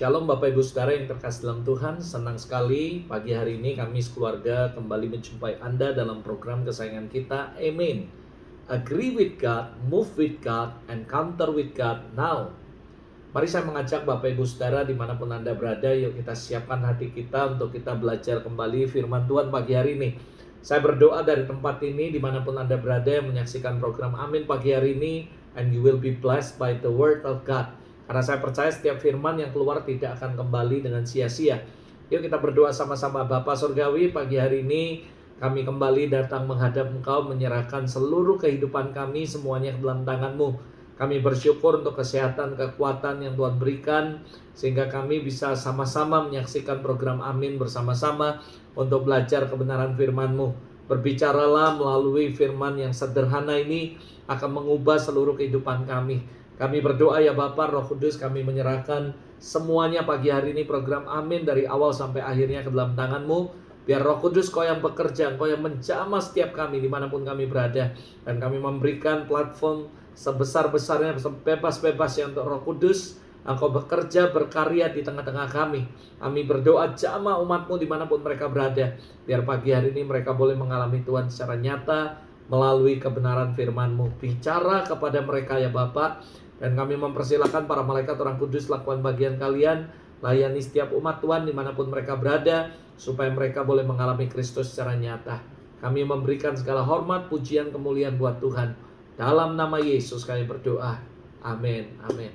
Shalom Bapak Ibu Saudara yang terkasih dalam Tuhan. Senang sekali pagi hari ini kami sekeluarga kembali menjumpai Anda dalam program kesayangan kita. Amen. Agree with God, move with God, and counter with God now. Mari saya mengajak Bapak Ibu Saudara dimanapun Anda berada, yuk kita siapkan hati kita untuk kita belajar kembali firman Tuhan pagi hari ini. Saya berdoa dari tempat ini dimanapun Anda berada yang menyaksikan program Amin pagi hari ini, and you will be blessed by the word of God. Karena saya percaya setiap firman yang keluar tidak akan kembali dengan sia-sia. Yuk kita berdoa sama-sama. Bapa Surgawi, pagi hari ini kami kembali datang menghadap Engkau, menyerahkan seluruh kehidupan kami semuanya ke dalam tangan-Mu. Kami bersyukur untuk kesehatan, kekuatan yang Tuhan berikan, sehingga kami bisa sama-sama menyaksikan program Amin bersama-sama untuk belajar kebenaran firman-Mu. Berbicaralah melalui firman yang sederhana ini akan mengubah seluruh kehidupan kami. Kami berdoa ya Bapa, Roh Kudus, kami menyerahkan semuanya pagi hari ini program Amin dari awal sampai akhirnya ke dalam tangan-Mu. Biar Roh Kudus Kau yang bekerja, Kau yang menjamah setiap kami dimanapun kami berada. Dan kami memberikan platform sebesar-besarnya, sebebas-bebasnya untuk Roh Kudus. Engkau bekerja, berkarya di tengah-tengah kami. Kami berdoa jamah umat-Mu dimanapun mereka berada. Biar pagi hari ini mereka boleh mengalami Tuhan secara nyata melalui kebenaran firman-Mu. Bicara kepada mereka ya Bapak. Dan kami mempersilahkan para malaikat orang kudus lakukan bagian kalian. Layani setiap umat Tuhan dimanapun mereka berada, supaya mereka boleh mengalami Kristus secara nyata. Kami memberikan segala hormat, pujian, kemuliaan buat Tuhan. Dalam nama Yesus kami berdoa. Amin. Amin.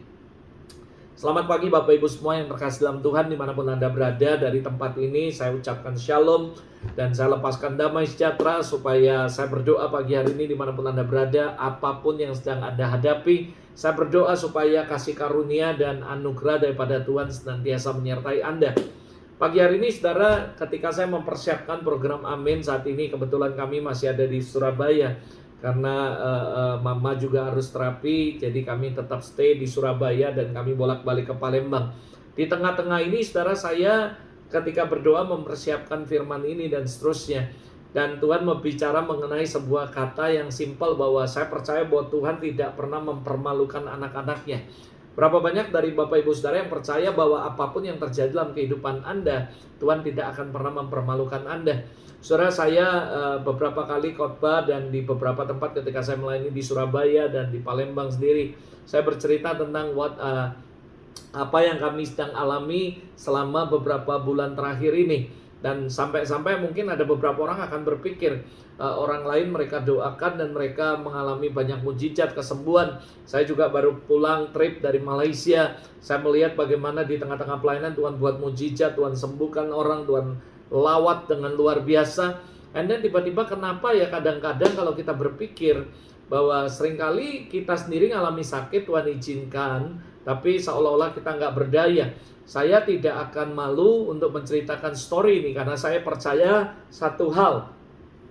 Selamat pagi Bapak Ibu semua yang terkasih dalam Tuhan dimanapun Anda berada. Dari tempat ini saya ucapkan shalom dan saya lepaskan damai sejahtera, supaya saya berdoa pagi hari ini dimanapun Anda berada, apapun yang sedang Anda hadapi, saya berdoa supaya kasih karunia dan anugerah daripada Tuhan senantiasa menyertai Anda. Pagi hari ini saudara, ketika saya mempersiapkan program Amin saat ini, kebetulan kami masih ada di Surabaya. Karena mama juga harus terapi, jadi kami tetap stay di Surabaya dan kami bolak-balik ke Palembang. Di tengah-tengah ini saudara, saya ketika berdoa mempersiapkan firman ini dan seterusnya. Dan Tuhan berbicara mengenai sebuah kata yang simpel, bahwa saya percaya bahwa Tuhan tidak pernah mempermalukan anak-anaknya. Berapa banyak dari Bapak Ibu Saudara yang percaya bahwa apapun yang terjadi dalam kehidupan Anda, Tuhan tidak akan pernah mempermalukan Anda. Saudara, saya beberapa kali khotbah dan di beberapa tempat ketika saya melayani di Surabaya dan di Palembang sendiri, saya bercerita tentang apa yang kami sedang alami selama beberapa bulan terakhir ini. Dan sampai-sampai mungkin ada beberapa orang akan berpikir orang lain mereka doakan dan mereka mengalami banyak mujizat, kesembuhan. Saya juga baru pulang trip dari Malaysia. Saya melihat bagaimana di tengah-tengah pelayanan Tuhan buat mujizat, Tuhan sembuhkan orang, Tuhan lawat dengan luar biasa. And then tiba-tiba kenapa ya kadang-kadang kalau kita berpikir bahwa seringkali kita sendiri ngalami sakit, Tuhan izinkan, tapi seolah-olah kita nggak berdaya. Saya tidak akan malu untuk menceritakan story ini, karena saya percaya satu hal,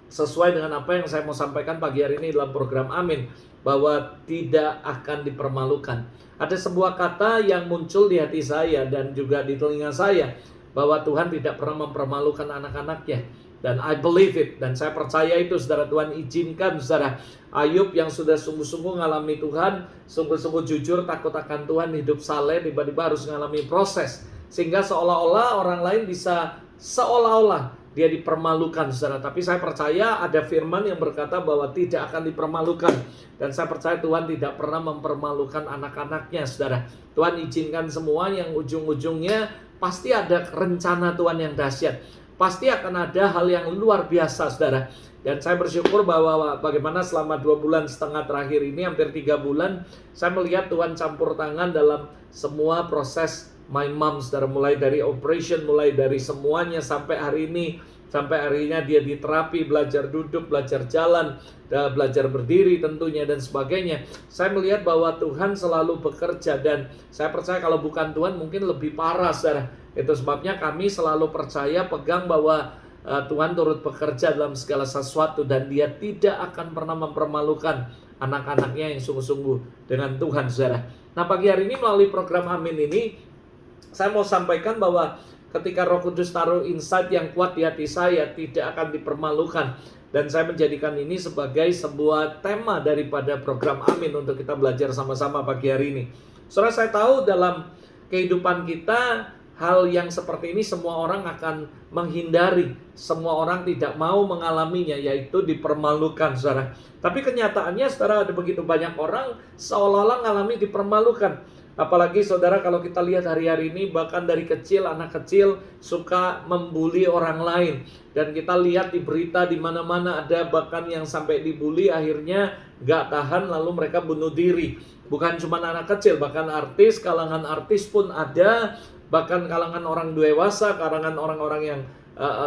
sesuai dengan apa yang saya mau sampaikan pagi hari ini dalam program Amin, bahwa tidak akan dipermalukan. Ada sebuah kata yang muncul di hati saya dan juga di telinga saya, bahwa Tuhan tidak pernah mempermalukan anak-anaknya. Dan I believe it, dan saya percaya itu saudara. Tuhan izinkan saudara. Ayub yang sudah sungguh-sungguh ngalami Tuhan, sungguh-sungguh jujur, takut akan Tuhan, hidup saleh, tiba-tiba harus ngalami proses, sehingga seolah-olah orang lain bisa seolah-olah dia dipermalukan saudara. Tapi saya percaya ada firman yang berkata bahwa tidak akan dipermalukan. Dan saya percaya Tuhan tidak pernah mempermalukan anak-anaknya saudara. Tuhan izinkan semua yang ujung-ujungnya pasti ada rencana Tuhan yang dahsyat. Pasti akan ada hal yang luar biasa saudara. Dan saya bersyukur bahwa bagaimana selama 2,5 bulan terakhir ini, hampir 3 bulan, saya melihat Tuhan campur tangan dalam semua proses my mom saudara. Mulai dari operation, mulai dari semuanya sampai hari ini. Sampai harinya dia diterapi, belajar duduk, belajar jalan, belajar berdiri tentunya dan sebagainya. Saya melihat bahwa Tuhan selalu bekerja, dan saya percaya kalau bukan Tuhan mungkin lebih parah saudara. Itu sebabnya kami selalu percaya, pegang bahwa Tuhan turut bekerja dalam segala sesuatu, dan dia tidak akan pernah mempermalukan anak-anaknya yang sungguh-sungguh dengan Tuhan saudara. Nah pagi hari ini melalui program Amin ini, saya mau sampaikan bahwa ketika Roh Kudus taruh insight yang kuat di hati saya, tidak akan dipermalukan. Dan saya menjadikan ini sebagai sebuah tema daripada program Amin untuk kita belajar sama-sama pagi hari ini. Saudara, saya tahu dalam kehidupan kita, hal yang seperti ini semua orang akan menghindari. Semua orang tidak mau mengalaminya, yaitu dipermalukan, saudara. Tapi kenyataannya, saudara, ada begitu banyak orang seolah-olah mengalami dipermalukan. Apalagi saudara, kalau kita lihat hari-hari ini, bahkan dari kecil, anak kecil suka membuli orang lain. Dan kita lihat di berita di mana-mana ada bahkan yang sampai dibully akhirnya gak tahan lalu mereka bunuh diri. Bukan cuma anak kecil, bahkan artis, kalangan artis pun ada. Bahkan kalangan orang dewasa, kalangan orang-orang yang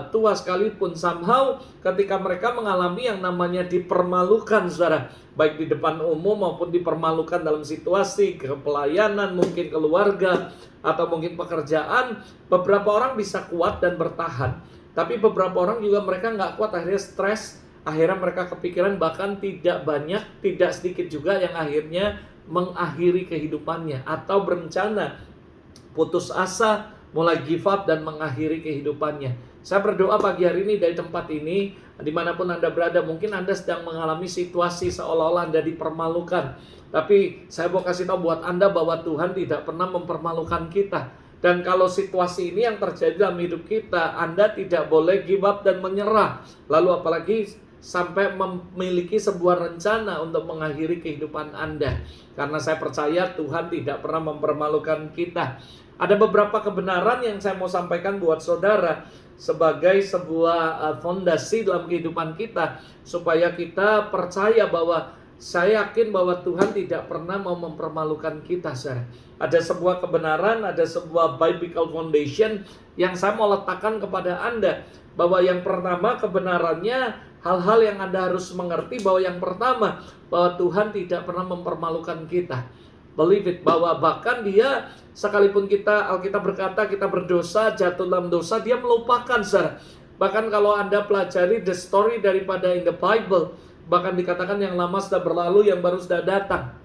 tua sekalipun, somehow ketika mereka mengalami yang namanya dipermalukan, saudara, baik di depan umum maupun dipermalukan dalam situasi kepelayanan, mungkin keluarga atau mungkin pekerjaan, beberapa orang bisa kuat dan bertahan, tapi beberapa orang juga mereka nggak kuat, akhirnya stres, akhirnya mereka kepikiran, bahkan tidak banyak, tidak sedikit juga yang akhirnya mengakhiri kehidupannya atau berencana putus asa, mulai give up dan mengakhiri kehidupannya. Saya berdoa pagi hari ini dari tempat ini, dimanapun Anda berada, mungkin Anda sedang mengalami situasi seolah-olah Anda dipermalukan. Tapi saya mau kasih tahu buat Anda bahwa Tuhan tidak pernah mempermalukan kita. Dan kalau situasi ini yang terjadi dalam hidup kita, Anda tidak boleh give up dan menyerah. Lalu apalagi sampai memiliki sebuah rencana untuk mengakhiri kehidupan Anda. Karena saya percaya Tuhan tidak pernah mempermalukan kita. Ada beberapa kebenaran yang saya mau sampaikan buat saudara sebagai sebuah fondasi dalam kehidupan kita, supaya kita percaya bahwa saya yakin bahwa Tuhan tidak pernah mau mempermalukan kita, saudara. Ada sebuah kebenaran, ada sebuah biblical foundation yang saya mau letakkan kepada Anda, bahwa yang pertama kebenarannya, hal-hal yang Anda harus mengerti, bahwa yang pertama, bahwa Tuhan tidak pernah mempermalukan kita. Believe it, bahwa bahkan Dia, sekalipun kita, Alkitab berkata kita berdosa, jatuh dalam dosa, Dia melupakan, saudara. Bahkan kalau Anda pelajari the story daripada in the Bible, bahkan dikatakan yang lama sudah berlalu, yang baru sudah datang.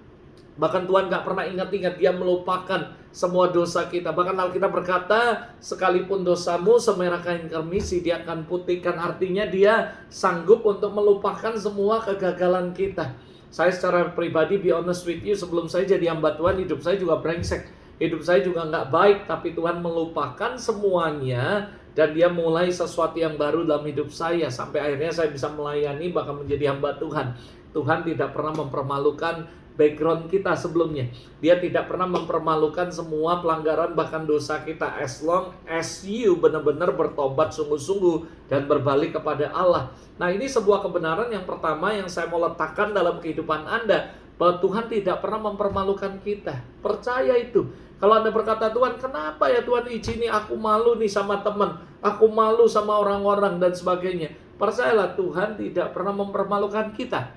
Bahkan Tuhan gak pernah ingat-ingat, Dia melupakan semua dosa kita. Bahkan Alkitab berkata, sekalipun dosamu semerah kain kermisi, Dia akan putihkan. Artinya Dia sanggup untuk melupakan semua kegagalan kita. Saya secara pribadi, be honest with you, sebelum saya jadi hamba Tuhan, hidup saya juga brengsek. Hidup saya juga nggak baik, tapi Tuhan melupakan semuanya. Dan Dia mulai sesuatu yang baru dalam hidup saya. Sampai akhirnya saya bisa melayani, bahkan menjadi hamba Tuhan. Tuhan tidak pernah mempermalukan background kita sebelumnya. Dia tidak pernah mempermalukan semua pelanggaran bahkan dosa kita, as long as you benar-benar bertobat sungguh-sungguh dan berbalik kepada Allah. Nah, ini sebuah kebenaran yang pertama yang saya mau letakkan dalam kehidupan Anda, bahwa Tuhan tidak pernah mempermalukan kita. Percaya itu. Kalau Anda berkata, Tuhan, kenapa ya Tuhan izini aku malu nih sama teman, aku malu sama orang-orang dan sebagainya. Percayalah, Tuhan tidak pernah mempermalukan kita.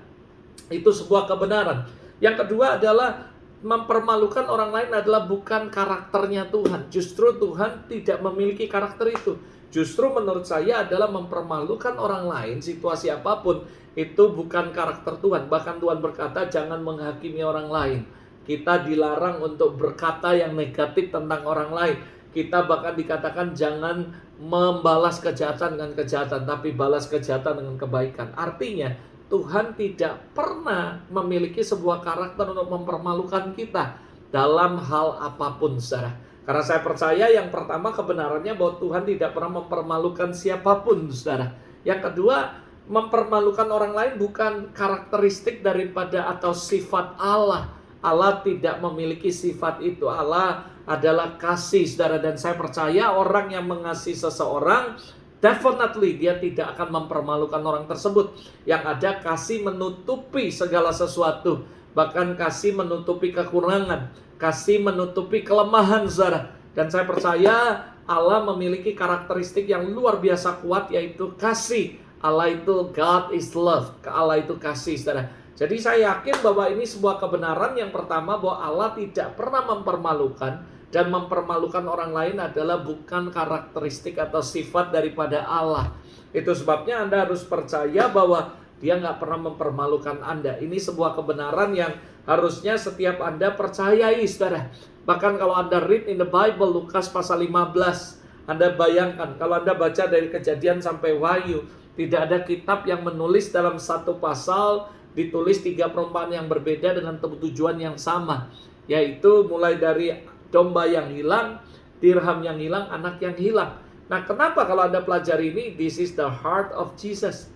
Itu sebuah kebenaran. Yang kedua adalah mempermalukan orang lain adalah bukan karakternya Tuhan. Justru Tuhan tidak memiliki karakter itu. Justru menurut saya adalah mempermalukan orang lain, situasi apapun, itu bukan karakter Tuhan. Bahkan Tuhan berkata jangan menghakimi orang lain. Kita dilarang untuk berkata yang negatif tentang orang lain. Kita bahkan dikatakan jangan membalas kejahatan dengan kejahatan, tapi balas kejahatan dengan kebaikan. Artinya Tuhan tidak pernah memiliki sebuah karakter untuk mempermalukan kita dalam hal apapun, saudara. Karena saya percaya yang pertama kebenarannya bahwa Tuhan tidak pernah mempermalukan siapapun, saudara. Yang kedua, mempermalukan orang lain bukan karakteristik daripada atau sifat Allah. Allah tidak memiliki sifat itu. Allah adalah kasih, saudara. Dan saya percaya orang yang mengasihi seseorang, definitely dia tidak akan mempermalukan orang tersebut. Yang ada kasih menutupi segala sesuatu. Bahkan kasih menutupi kekurangan. Kasih menutupi kelemahan, saudara. Dan saya percaya Allah memiliki karakteristik yang luar biasa kuat, yaitu kasih. Allah itu God is love. Allah itu kasih, saudara. Jadi saya yakin bahwa ini sebuah kebenaran yang pertama, bahwa Allah tidak pernah mempermalukan. Dan mempermalukan orang lain adalah bukan karakteristik atau sifat daripada Allah. Itu sebabnya Anda harus percaya bahwa Dia nggak pernah mempermalukan Anda. Ini sebuah kebenaran yang harusnya setiap Anda percayai, saudara. Bahkan kalau Anda read in the Bible, Lukas pasal 15, Anda bayangkan, kalau Anda baca dari Kejadian sampai Wahyu, tidak ada kitab yang menulis dalam satu pasal, ditulis 3 perumpamaan yang berbeda dengan tujuan yang sama. Yaitu mulai dari domba yang hilang, dirham yang hilang, anak yang hilang. Nah, kenapa kalau Anda pelajari ini? This is the heart of Jesus.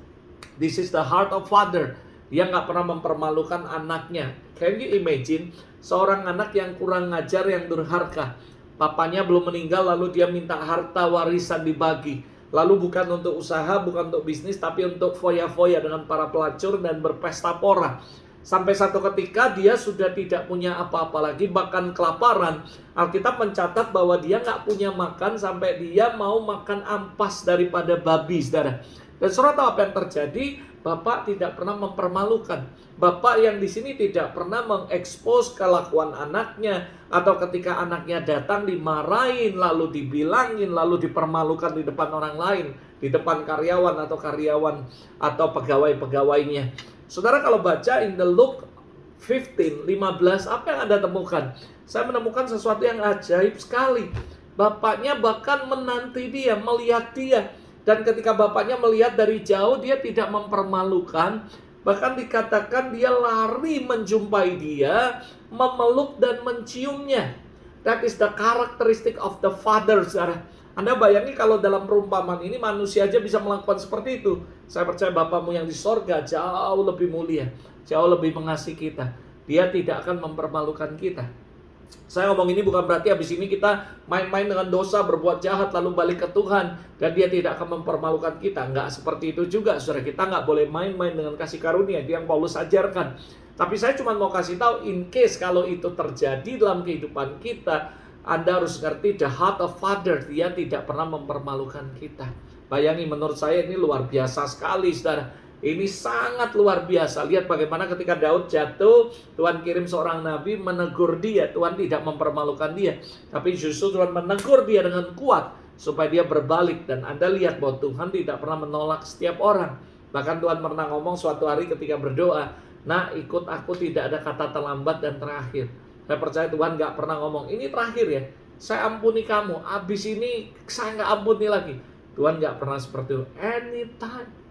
This is the heart of Father. Dia nggak pernah mempermalukan anaknya. Can you imagine? Seorang anak yang kurang ngajar, yang durhaka. Papanya belum meninggal, lalu dia minta harta warisan dibagi. Lalu bukan untuk usaha, bukan untuk bisnis, tapi untuk foya-foya dengan para pelacur dan berpesta pora. Sampai satu ketika dia sudah tidak punya apa-apa lagi, bahkan kelaparan. Alkitab mencatat bahwa dia nggak punya makan sampai dia mau makan ampas daripada babi, saudara. Dan saudara tahu apa yang terjadi? Bapak tidak pernah mempermalukan. Bapak yang di sini tidak pernah mengekspos kelakuan anaknya, atau ketika anaknya datang dimarahin, lalu dibilangin, lalu dipermalukan di depan orang lain, di depan karyawan atau pegawai-pegawainya. Saudara kalau baca in the Luke 15, apa yang Anda temukan? Saya menemukan sesuatu yang ajaib sekali. Bapaknya bahkan menanti dia, melihat dia. Dan ketika bapaknya melihat dari jauh, dia tidak mempermalukan. Bahkan dikatakan dia lari menjumpai dia, memeluk dan menciumnya. That is the characteristic of the father, saudara. Anda bayangin kalau dalam perumpamaan ini manusia aja bisa melakukan seperti itu. Saya percaya Bapakmu yang di sorga jauh lebih mulia, jauh lebih mengasihi kita. Dia tidak akan mempermalukan kita. Saya ngomong ini bukan berarti habis ini kita main-main dengan dosa, berbuat jahat, lalu balik ke Tuhan, dan dia tidak akan mempermalukan kita. Nggak seperti itu juga, saudara. Kita nggak boleh main-main dengan kasih karunia, itu yang Paulus ajarkan. Tapi saya cuma mau kasih tahu, in case kalau itu terjadi dalam kehidupan kita, Anda harus ngerti the heart of Father. Dia tidak pernah mempermalukan kita. Bayangin, menurut saya ini luar biasa sekali, saudara. Ini sangat luar biasa. Lihat bagaimana ketika Daud jatuh, Tuhan kirim seorang nabi menegur dia. Tuhan tidak mempermalukan dia, tapi justru Tuhan menegur dia dengan kuat supaya dia berbalik. Dan Anda lihat bahwa Tuhan tidak pernah menolak setiap orang. Bahkan Tuhan pernah ngomong suatu hari ketika berdoa, "Nah, ikut aku, tidak ada kata terlambat dan terakhir." Saya percaya Tuhan gak pernah ngomong, "Ini terakhir ya, saya ampuni kamu, abis ini saya gak ampuni lagi." Tuhan gak pernah seperti itu. Anytime.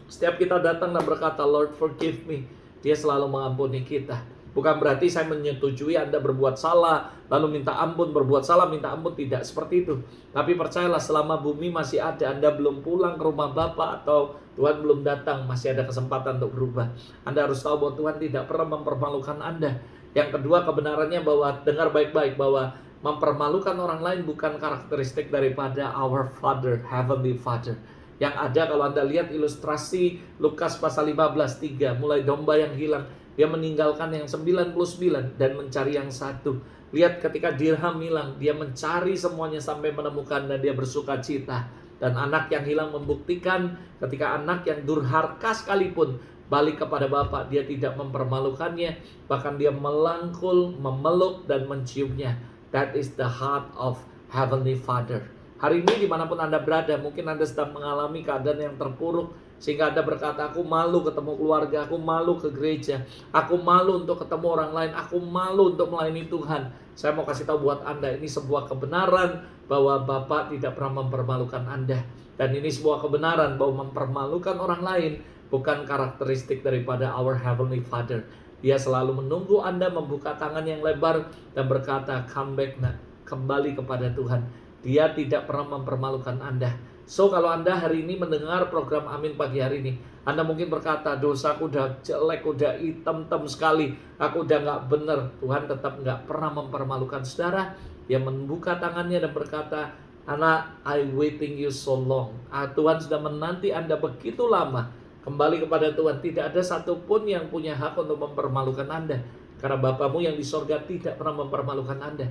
Setiap kita datang dan berkata, "Lord forgive me," dia selalu mengampuni kita. Bukan berarti saya menyetujui Anda berbuat salah, lalu minta ampun, berbuat salah, minta ampun. Tidak seperti itu. Tapi percayalah, selama bumi masih ada, Anda belum pulang ke rumah Bapa atau Tuhan belum datang, masih ada kesempatan untuk berubah. Anda harus tahu bahwa Tuhan tidak pernah mempermalukan Anda. Yang kedua, kebenarannya bahwa, dengar baik-baik, bahwa mempermalukan orang lain bukan karakteristik daripada our Father, Heavenly Father. Yang ada kalau Anda lihat ilustrasi Lukas pasal 15:3, mulai domba yang hilang, dia meninggalkan yang 99 dan mencari yang satu. Lihat ketika dirham hilang, dia mencari semuanya sampai menemukan dan dia bersuka cita. Dan anak yang hilang membuktikan ketika anak yang durhaka sekalipun balik kepada Bapa, dia tidak mempermalukannya, bahkan dia melangkul, memeluk dan menciumnya. That is the heart of Heavenly Father. Hari ini dimanapun Anda berada, mungkin Anda sedang mengalami keadaan yang terpuruk, sehingga Anda berkata, "Aku malu ketemu keluarga, aku malu ke gereja, aku malu untuk ketemu orang lain, aku malu untuk melayani Tuhan." Saya mau kasih tahu buat Anda, ini sebuah kebenaran bahwa Bapa tidak pernah mempermalukan Anda. Dan ini sebuah kebenaran bahwa mempermalukan orang lain bukan karakteristik daripada our Heavenly Father. Dia selalu menunggu Anda membuka tangan yang lebar dan berkata, "Come back, nak, kembali kepada Tuhan." Dia tidak pernah mempermalukan Anda. So kalau Anda hari ini mendengar program Amin pagi hari ini, Anda mungkin berkata, "Dosaku udah jelek, udah hitam-hitam sekali, aku udah gak benar." Tuhan tetap gak pernah mempermalukan saudara. Dia membuka tangannya dan berkata, "Anak, I waiting you so long." Tuhan sudah menanti Anda begitu lama. Kembali kepada Tuhan. Tidak ada satupun yang punya hak untuk mempermalukan Anda, karena Bapamu yang di sorga tidak pernah mempermalukan Anda.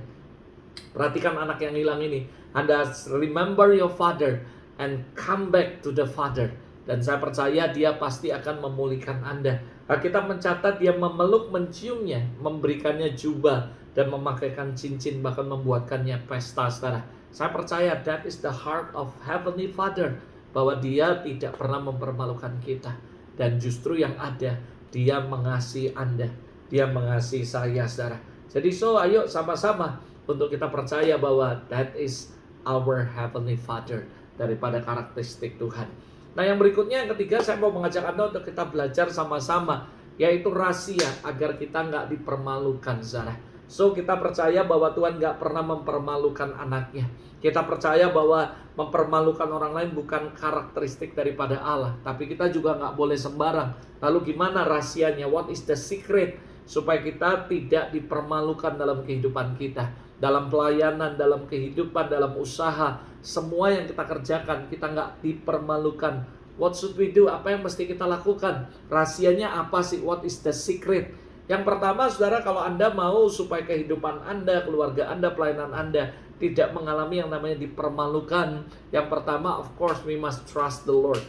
Perhatikan anak yang hilang ini. Anda remember your father and come back to the Father. Dan saya percaya dia pasti akan memulihkan Anda. Kita mencatat dia memeluk, menciumnya, memberikannya jubah, dan memakaikan cincin, bahkan membuatkannya pesta, saudara. Saya percaya that is the heart of Heavenly Father, bahwa dia tidak pernah mempermalukan kita. Dan justru yang ada, dia mengasihi Anda, dia mengasihi saya, saudara. Jadi ayo sama-sama untuk kita percaya bahwa that is our Heavenly Father, daripada karakteristik Tuhan. Nah, yang berikutnya, yang ketiga, saya mau mengajak Anda untuk kita belajar sama-sama, yaitu rahasia agar kita nggak dipermalukan, saudara. So kita percaya bahwa Tuhan gak pernah mempermalukan anaknya. Kita percaya bahwa mempermalukan orang lain bukan karakteristik daripada Allah. Tapi kita juga gak boleh sembarang. Lalu gimana rahasianya? What is the secret? Supaya kita tidak dipermalukan dalam kehidupan kita. Dalam pelayanan, dalam kehidupan, dalam usaha. Semua yang kita kerjakan, kita gak dipermalukan. What should we do? Apa yang mesti kita lakukan? Rahasianya apa sih? What is the secret? Yang pertama, saudara, kalau Anda mau supaya kehidupan Anda, keluarga Anda, pelayanan Anda tidak mengalami yang namanya dipermalukan. Yang pertama, of course, we must trust the Lord.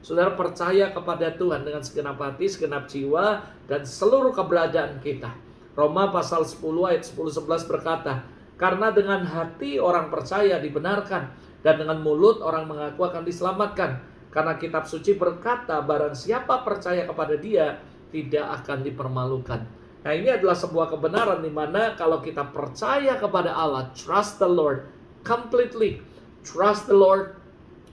Saudara, percaya kepada Tuhan dengan segenap hati, segenap jiwa, dan seluruh keberadaan kita. Roma pasal 10 ayat 10-11 berkata, karena dengan hati orang percaya dibenarkan, dan dengan mulut orang mengaku akan diselamatkan. Karena kitab suci berkata, barang siapa percaya kepada Dia, tidak akan dipermalukan. Nah, ini adalah sebuah kebenaran di mana kalau kita percaya kepada Allah, trust the Lord completely. Trust the Lord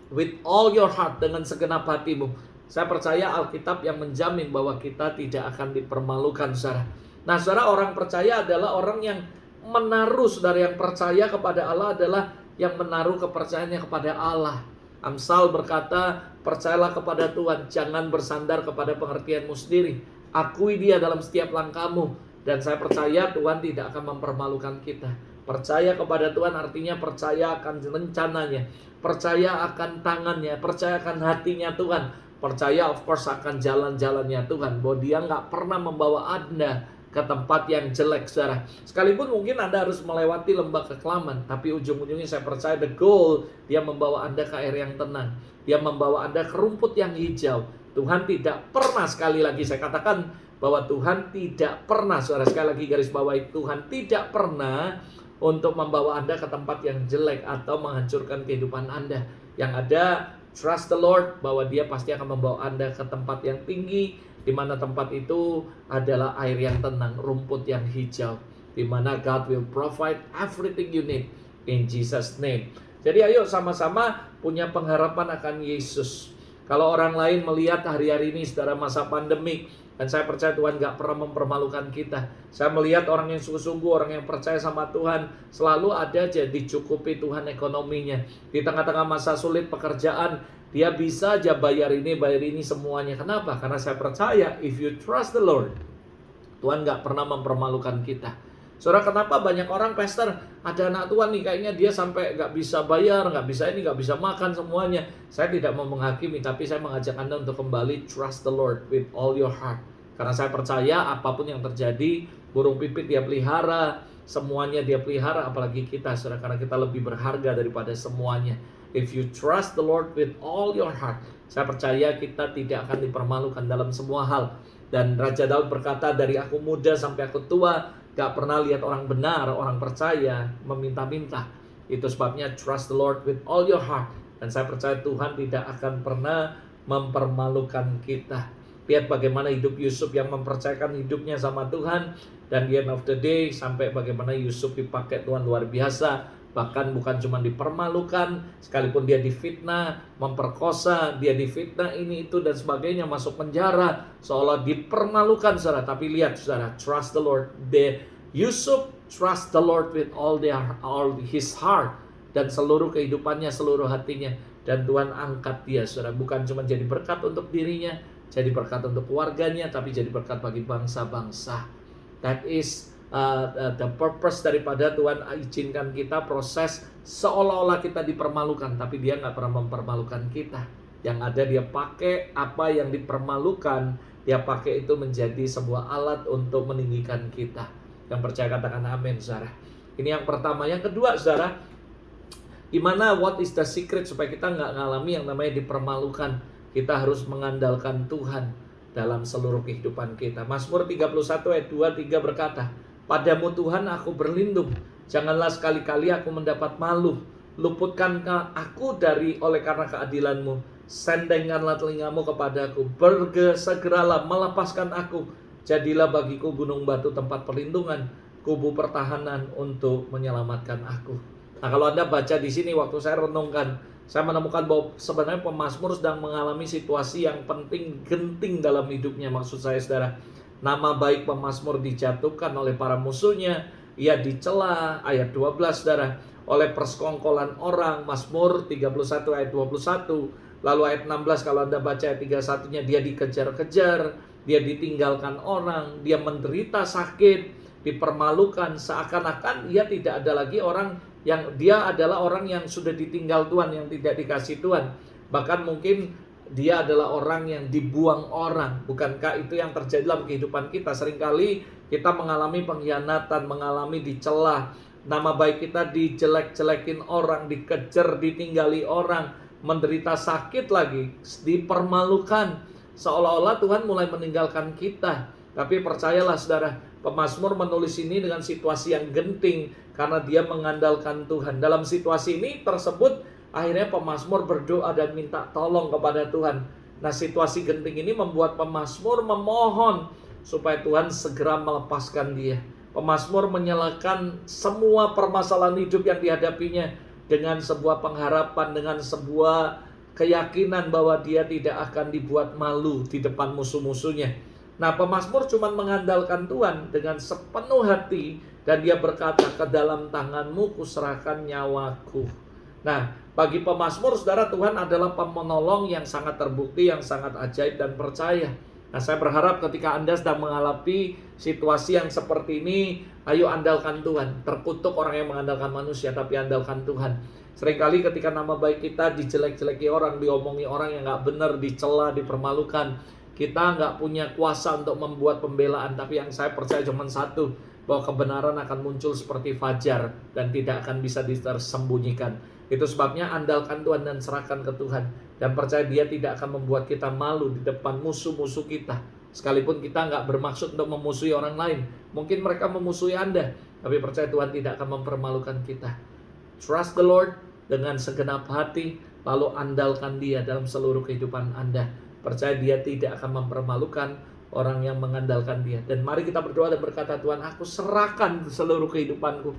with all your heart, dengan segenap hatimu. Saya percaya Alkitab yang menjamin bahwa kita tidak akan dipermalukan, saudara. Nah, saudara, orang percaya adalah orang yang menaruh, saudara, yang percaya kepada Allah adalah yang menaruh kepercayaannya kepada Allah. Amsal berkata, percayalah kepada Tuhan, jangan bersandar kepada pengertianmu sendiri. Akui Dia dalam setiap langkahmu. Dan saya percaya Tuhan tidak akan mempermalukan kita. Percaya kepada Tuhan artinya percaya akan rencananya, percaya akan tangannya, percaya akan hatinya Tuhan, percaya of course akan jalan-jalannya Tuhan, bahwa Dia nggak pernah membawa Anda ke tempat yang jelek, saudara. Sekalipun mungkin Anda harus melewati lembah kekelaman, tapi ujung-ujungnya saya percaya the goal, Dia membawa Anda ke air yang tenang. Dia membawa Anda ke rumput yang hijau. Tuhan tidak pernah, sekali lagi saya katakan bahwa Tuhan tidak pernah, saudara, sekali lagi garis bawahi, Tuhan tidak pernah untuk membawa Anda ke tempat yang jelek atau menghancurkan kehidupan Anda. Yang ada, trust the Lord bahwa Dia pasti akan membawa Anda ke tempat yang tinggi, di mana tempat itu adalah air yang tenang, rumput yang hijau, di mana God will provide everything you need in Jesus name. Jadi ayo sama-sama punya pengharapan akan Yesus. Kalau orang lain melihat hari-hari ini, saudara, masa pandemik, dan saya percaya Tuhan gak pernah mempermalukan kita. Saya melihat orang yang sungguh-sungguh, orang yang percaya sama Tuhan, selalu ada aja dicukupi Tuhan ekonominya. Di tengah-tengah masa sulit pekerjaan, dia bisa aja bayar ini semuanya. Kenapa? Karena saya percaya if you trust the Lord, Tuhan gak pernah mempermalukan kita. Saudara, kenapa banyak orang, pastor, ada anak Tuhan nih, kayaknya dia sampai gak bisa bayar, gak bisa ini, gak bisa makan semuanya. Saya tidak mau menghakimi, tapi saya mengajak Anda untuk kembali trust the Lord with all your heart. Karena saya percaya apapun yang terjadi, burung pipit Dia pelihara, semuanya Dia pelihara, apalagi kita, saudara, karena kita lebih berharga daripada semuanya. If you trust the Lord with all your heart, saya percaya kita tidak akan dipermalukan dalam semua hal. Dan Raja Daud berkata, dari aku muda sampai aku tua, gak pernah lihat orang benar, orang percaya meminta-minta. Itu sebabnya trust the Lord with all your heart. Dan saya percaya Tuhan tidak akan pernah mempermalukan kita. Lihat bagaimana hidup Yusuf yang mempercayakan hidupnya sama Tuhan. Dan di end of the day, sampai bagaimana Yusuf dipakai Tuhan luar biasa. Bahkan bukan cuma dipermalukan, sekalipun dia difitnah, memperkosa, dia difitnah ini itu dan sebagainya, masuk penjara, seolah dipermalukan, saudara. Tapi lihat, saudara, trust the Lord. Yusuf trust the Lord with all his heart, dan seluruh kehidupannya, seluruh hatinya, dan Tuhan angkat dia, saudara. Bukan cuma jadi berkat untuk dirinya, jadi berkat untuk keluarganya, tapi jadi berkat bagi bangsa-bangsa. That is the purpose daripada Tuhan izinkan kita proses seolah-olah kita dipermalukan, tapi Dia nggak pernah mempermalukan kita. Yang ada Dia pakai apa yang dipermalukan, Dia pakai itu menjadi sebuah alat untuk meninggikan kita. Yang percaya katakan amin, saudara. Ini yang pertama. Yang kedua, saudara, gimana, what is the secret supaya kita nggak ngalami yang namanya dipermalukan? Kita harus mengandalkan Tuhan dalam seluruh kehidupan kita. Mazmur 31 ayat 2-3 berkata, padamu Tuhan aku berlindung, janganlah sekali-kali aku mendapat malu. Luputkan aku oleh karena keadilanmu, sendengkanlah telingamu kepadaku, segeralah melepaskan aku. Jadilah bagiku gunung batu tempat perlindungan, kubu pertahanan untuk menyelamatkan aku. Nah, kalau Anda baca di sini, waktu saya renungkan, saya menemukan bahwa sebenarnya pemazmur sedang mengalami situasi yang penting, genting dalam hidupnya. Maksud saya, saudara, nama baik pemazmur dijatuhkan oleh para musuhnya. ia dicela, ayat 12 saudara, oleh persekongkolan orang, Mazmur 31 ayat 21. Lalu ayat 16 kalau Anda baca ayat 31-nya, dia dikejar-kejar, dia ditinggalkan orang, dia menderita sakit, dipermalukan, seakan-akan ia tidak ada lagi orang yang, dia adalah orang yang sudah ditinggal Tuhan, yang tidak dikasih Tuhan. Bahkan mungkin dia adalah orang yang dibuang orang. Bukankah itu yang terjadi dalam kehidupan kita? Seringkali kita mengalami pengkhianatan, mengalami dicela, nama baik kita dijelek-jelekin orang, dikejar, ditinggali orang, menderita sakit lagi, dipermalukan, seolah-olah Tuhan mulai meninggalkan kita. Tapi percayalah saudara, pemazmur menulis ini dengan situasi yang genting karena dia mengandalkan Tuhan. Dalam situasi ini tersebut, akhirnya pemazmur berdoa dan minta tolong kepada Tuhan. Nah, situasi genting ini membuat pemazmur memohon supaya Tuhan segera melepaskan dia. Pemazmur menyalakan semua permasalahan hidup yang dihadapinya dengan sebuah pengharapan, dengan sebuah keyakinan bahwa dia tidak akan dibuat malu di depan musuh-musuhnya. Nah, pemazmur cuma mengandalkan Tuhan dengan sepenuh hati dan dia berkata, ke dalam tangan-Mu kuserahkan nyawaku. Nah, bagi pemazmur saudara, Tuhan adalah penolong yang sangat terbukti, yang sangat ajaib dan percaya. Nah, saya berharap ketika Anda sedang mengalami situasi yang seperti ini, ayo andalkan Tuhan. Terkutuk orang yang mengandalkan manusia, tapi andalkan Tuhan. Seringkali ketika nama baik kita dijelek-jeleki orang, diomongi orang yang gak benar, dicela, dipermalukan, kita nggak punya kuasa untuk membuat pembelaan. Tapi yang saya percaya cuma satu, bahwa kebenaran akan muncul seperti fajar dan tidak akan bisa tersembunyikan. Itu sebabnya andalkan Tuhan dan serahkan ke Tuhan, dan percaya Dia tidak akan membuat kita malu di depan musuh-musuh kita. Sekalipun kita nggak bermaksud untuk memusuhi orang lain, mungkin mereka memusuhi Anda, tapi percaya Tuhan tidak akan mempermalukan kita. Trust the Lord dengan segenap hati, lalu andalkan Dia dalam seluruh kehidupan Anda. Percaya Dia tidak akan mempermalukan orang yang mengandalkan Dia. Dan mari kita berdoa dan berkata, Tuhan, aku serahkan seluruh kehidupanku,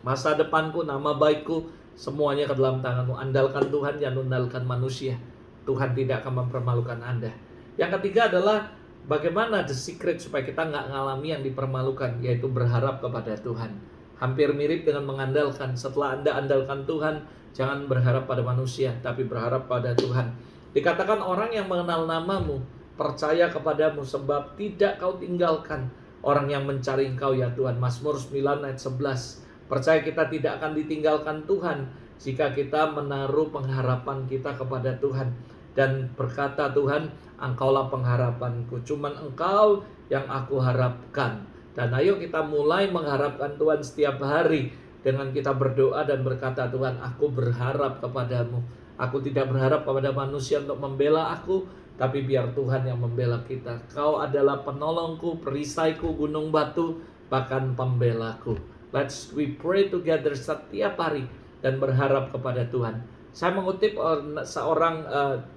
masa depanku, nama baikku, semuanya ke dalam tangan-Mu. Andalkan Tuhan, jangan andalkan manusia. Tuhan tidak akan mempermalukan Anda. Yang ketiga adalah bagaimana the secret supaya kita nggak ngalami yang dipermalukan, yaitu berharap kepada Tuhan. Hampir mirip dengan mengandalkan. Setelah Anda andalkan Tuhan, jangan berharap pada manusia, tapi berharap pada Tuhan. Dikatakan orang yang mengenal nama-Mu, percaya kepada-Mu, sebab tidak Kau tinggalkan orang yang mencari Engkau ya Tuhan. Mazmur 9 ayat 11. Percaya kita tidak akan ditinggalkan Tuhan jika kita menaruh pengharapan kita kepada Tuhan. Dan berkata, Tuhan, Engkaulah pengharapanku, cuman Engkau yang aku harapkan. Dan ayo kita mulai mengharapkan Tuhan setiap hari dengan kita berdoa dan berkata, Tuhan, aku berharap kepada-Mu. Aku tidak berharap kepada manusia untuk membela aku, tapi biar Tuhan yang membela kita. Kau adalah penolongku, perisaiku, gunung batu, bahkan pembelaku. Let's we pray together setiap hari dan berharap kepada Tuhan. Saya mengutip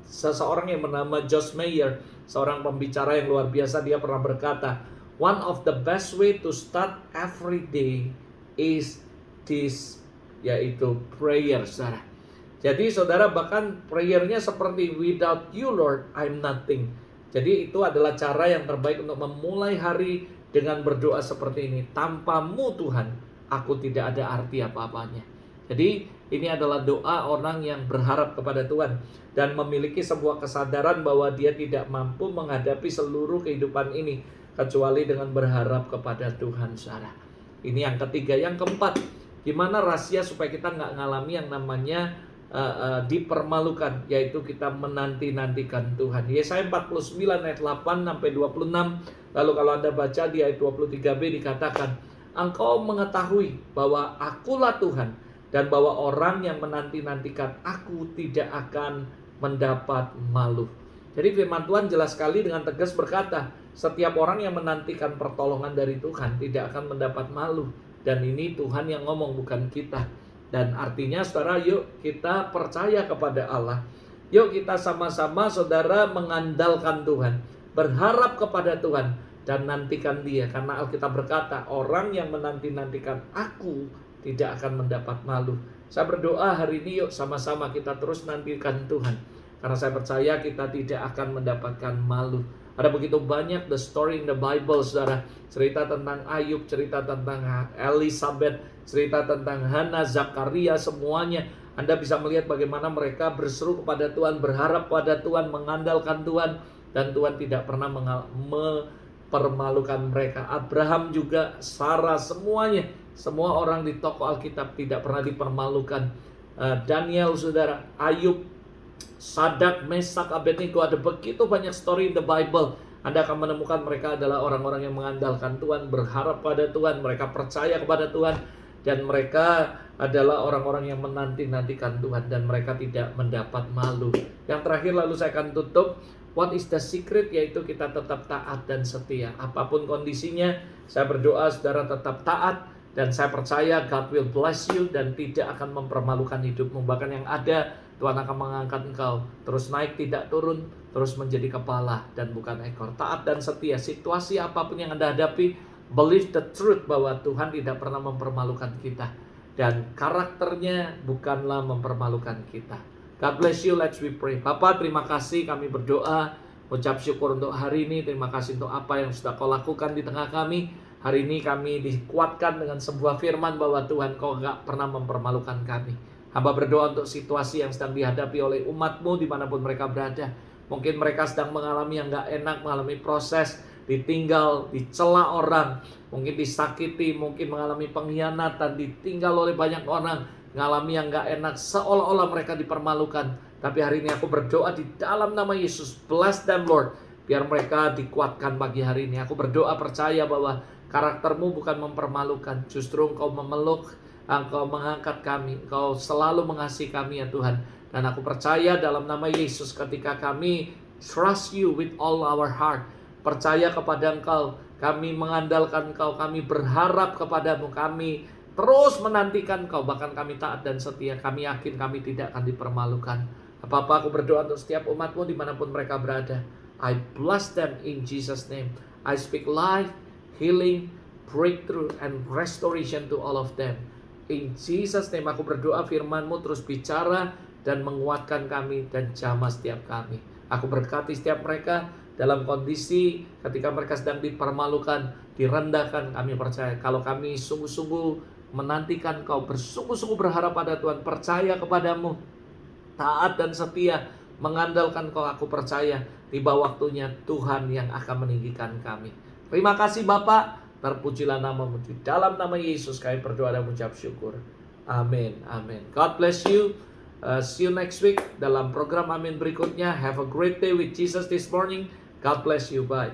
seseorang yang bernama Josh Meyer, seorang pembicara yang luar biasa. Dia pernah berkata, one of the best way to start every day is this, yaitu prayer, saudara. Jadi saudara, bahkan prayernya seperti, without you Lord, I'm nothing. Jadi itu adalah cara yang terbaik untuk memulai hari dengan berdoa seperti ini. Tanpa-Mu Tuhan, aku tidak ada arti apa-apanya. Jadi ini adalah doa orang yang berharap kepada Tuhan dan memiliki sebuah kesadaran bahwa dia tidak mampu menghadapi seluruh kehidupan ini kecuali dengan berharap kepada Tuhan, saudara. Ini yang ketiga. Yang keempat, gimana rahasia supaya kita nggak ngalami yang namanya dipermalukan, yaitu kita menanti-nantikan Tuhan. Yesaya 49 ayat 8 sampai 26. Lalu kalau Anda baca di ayat 23b dikatakan, Engkau mengetahui bahwa akulah Tuhan, dan bahwa orang yang menanti-nantikan aku tidak akan mendapat malu. Jadi firman Tuhan jelas sekali dengan tegas berkata, setiap orang yang menantikan pertolongan dari Tuhan tidak akan mendapat malu. Dan ini Tuhan yang ngomong, bukan kita. Dan artinya saudara, yuk kita percaya kepada Allah. Yuk kita sama-sama saudara mengandalkan Tuhan, berharap kepada Tuhan, dan nantikan Dia. Karena Alkitab berkata, orang yang menanti-nantikan aku tidak akan mendapat malu. Saya berdoa hari ini, yuk sama-sama kita terus nantikan Tuhan. Karena saya percaya kita tidak akan mendapatkan malu. Ada begitu banyak the story in the Bible, saudara. Cerita tentang Ayub, cerita tentang Elizabeth, cerita tentang Hana, Zakaria, semuanya. Anda bisa melihat bagaimana mereka berseru kepada Tuhan, berharap pada Tuhan, mengandalkan Tuhan, dan Tuhan tidak pernah mempermalukan mereka. Abraham juga, Sarah, semuanya. Semua orang di tokoh Alkitab tidak pernah dipermalukan. Daniel, saudara, Ayub, Sadak, Mesak, Abednego, ada begitu banyak story in the Bible. Anda akan menemukan mereka adalah orang-orang yang mengandalkan Tuhan, berharap pada Tuhan, mereka percaya kepada Tuhan, dan mereka adalah orang-orang yang menanti-nantikan Tuhan, dan mereka tidak mendapat malu. Yang terakhir lalu saya akan tutup. What is the secret? Yaitu kita tetap taat dan setia. Apapun kondisinya, saya berdoa saudara tetap taat, dan saya percaya God will bless you dan tidak akan mempermalukan hidupmu. Bahkan yang ada, Tuhan akan mengangkat engkau terus naik, tidak turun, terus menjadi kepala dan bukan ekor. Taat dan setia. Situasi apapun yang Anda hadapi, believe the truth bahwa Tuhan tidak pernah mempermalukan kita, dan karakternya bukanlah mempermalukan kita. God bless you. Let's we pray. Bapa, terima kasih, kami berdoa, ucap syukur untuk hari ini. Terima kasih untuk apa yang sudah Kau lakukan di tengah kami. Hari ini kami dikuatkan dengan sebuah firman bahwa Tuhan, Kau gak pernah mempermalukan kami. Hamba berdoa untuk situasi yang sedang dihadapi oleh umat-Mu dimanapun mereka berada. Mungkin mereka sedang mengalami yang gak enak, mengalami proses, ditinggal, dicela orang, mungkin disakiti, mungkin mengalami pengkhianatan, ditinggal oleh banyak orang, mengalami yang gak enak, seolah-olah mereka dipermalukan. Tapi hari ini aku berdoa di dalam nama Yesus, bless them Lord, biar mereka dikuatkan pagi hari ini. Aku berdoa percaya bahwa karakter-Mu bukan mempermalukan, justru Engkau memeluk, Engkau mengangkat kami, Engkau selalu mengasihi kami ya Tuhan. Dan aku percaya dalam nama Yesus, ketika kami trust You with all our heart, percaya kepada Engkau, kami mengandalkan Engkau, kami berharap kepadamu, kami terus menantikan Engkau, bahkan kami taat dan setia, kami yakin kami tidak akan dipermalukan. Apa-apa aku berdoa untuk setiap umat-Mu dimanapun mereka berada. I bless them in Jesus' name. I speak life, healing, breakthrough, and restoration to all of them. In Jesus' name aku berdoa, firman-Mu terus bicara dan menguatkan kami dan jamah setiap kami. Aku berkati setiap mereka dalam kondisi ketika mereka sedang dipermalukan, direndahkan. Kami percaya kalau kami sungguh-sungguh menantikan Kau, bersungguh-sungguh berharap pada Tuhan, percaya kepadamu, taat dan setia, mengandalkan Kau, aku percaya tiba waktunya Tuhan yang akan meninggikan kami. Terima kasih Bapa, terpujilah nama-Mu. Di dalam nama Yesus kami berdoa dan mengucap syukur. Amin. Amin. God bless you. See you next week dalam program Amin berikutnya. Have a great day with Jesus this morning. God bless you. Bye.